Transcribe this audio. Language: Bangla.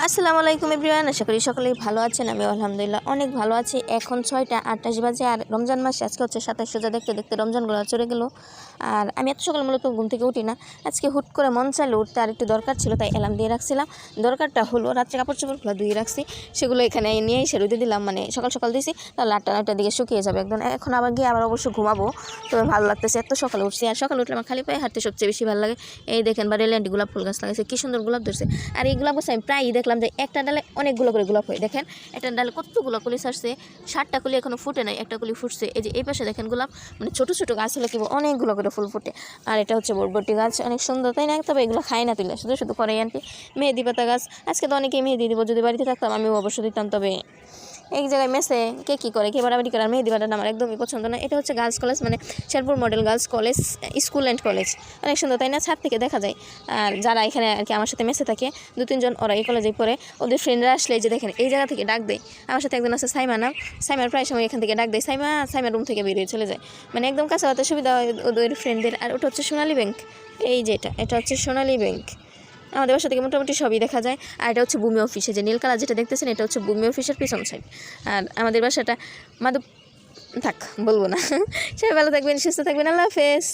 আসসালামু আলাইকুম এভরিওয়ান, আশা করি সকলেই ভালো আছেন। আমি আলহামদুলিল্লাহ অনেক ভালো আছি। এখন 6টা 28 বাজে আর রমজান মাসে আজকে হচ্ছে 27 রোজা। দেখতে দেখতে রমজানগুলো চলে গেল। আর আমি এত সকাল মূলত ঘুম থেকে উঠি না। আজকে হুট করে মন চাইলো উঠতে, আর একটু দরকার ছিল, তাই অ্যালার্ম দিয়ে রাখছিলাম। দরকারটা হলো রাত্রে কাপড় চোপড়গুলো ধুয়ে রাখছি, সেগুলো এখানে নিয়ে এসে রোদে দিলাম। মানে সকাল সকাল দিয়েছি, তাহলে 8টার দিকে শুকিয়ে যাবে একদম। এখন আবার গিয়ে আবার অবশ্য ঘুমাবো। তবে ভালো লাগতেছে, এত সকালে উঠছি। আর সকালে উঠলে আমার খালি পায়ে হাঁটতে সবচেয়ে বেশি ভালো লাগে। এই দেখেন বা রেলিয়ান্টি গোলাপ ফুল গাছ লাগাইছে, কি সুন্দর গোলাপ ধরছে। আর এই গোলাপ গাছ আমি প্রায়ই দেখলাম যে একটা ডালে অনেকগুলো করে গোলাপ হয়। দেখেন একটা ডালে কতগুলো কলি ছাড়ছে, 7টা কলি এখনো ফুটে নাই, একটা কলি ফুটছে। এই যে এই পাশে দেখেন গোলাপ, মানে ছোটো ছোটো গাছ হলে কি অনেকগুলো করে ফুল ফুটে। আর এটা হচ্ছে বরবটি গাছ, অনেক সুন্দর, তাই না? তবে এগুলো খায় না, তুলে শুধু শুধু করে আনটি। মেহেদি পাতা গাছ, আজকে তো অনেকেই মেহেদি দিব, যদি বাড়িতে থাকতাম আমিও অবশ্যই দিতাম। তবে এক জায়গায় মেসে কে কী করে, কে বাড়াবাড়ি করে, আর মেহেদি পাতাটা আমার একদমই পছন্দ না। এটা হচ্ছে গার্লস কলেজ, মানে Sherpur model girls college, school and college. অনেক সুন্দর, তাই না? ছাদ থেকে দেখা যায়। আর যারা এখানে আর কি আমার সাথে মেসে থাকে, 2-3 জন, ওরা এই কলেজেই পড়ে। ওদের ফ্রেন্ডরা আসলে যে দেখেন এই জায়গা থেকে ডাক দেয়। আমার সাথে একজন আছে সাইমা নাম, সাইমার প্রায় সময় এখান থেকে ডাক দেয় সাইমা, সাইমার রুম থেকে বেরিয়ে চলে যায়। মানে একদম কাছে হতে সুবিধা হয় ওদের ফ্রেন্ডদের। আর ওটা হচ্ছে সোনালী ব্যাংক, এই যে এটা হচ্ছে সোনালী ব্যাংক। আমাদের বাসা থেকে মোটামুটি সবই দেখা যায়। আর এটা হচ্ছে ভূমি অফিসে, যে নীল কালার যেটা দেখতেছেন, এটা হচ্ছে ভূমি অফিসের পিছন সাইড। আর আমাদের বাসাটা মাধব, থাক বলবো না। সবাই ভালো থাকবেন, সুস্থ থাকবেন, আল্লাহ হাফেজ।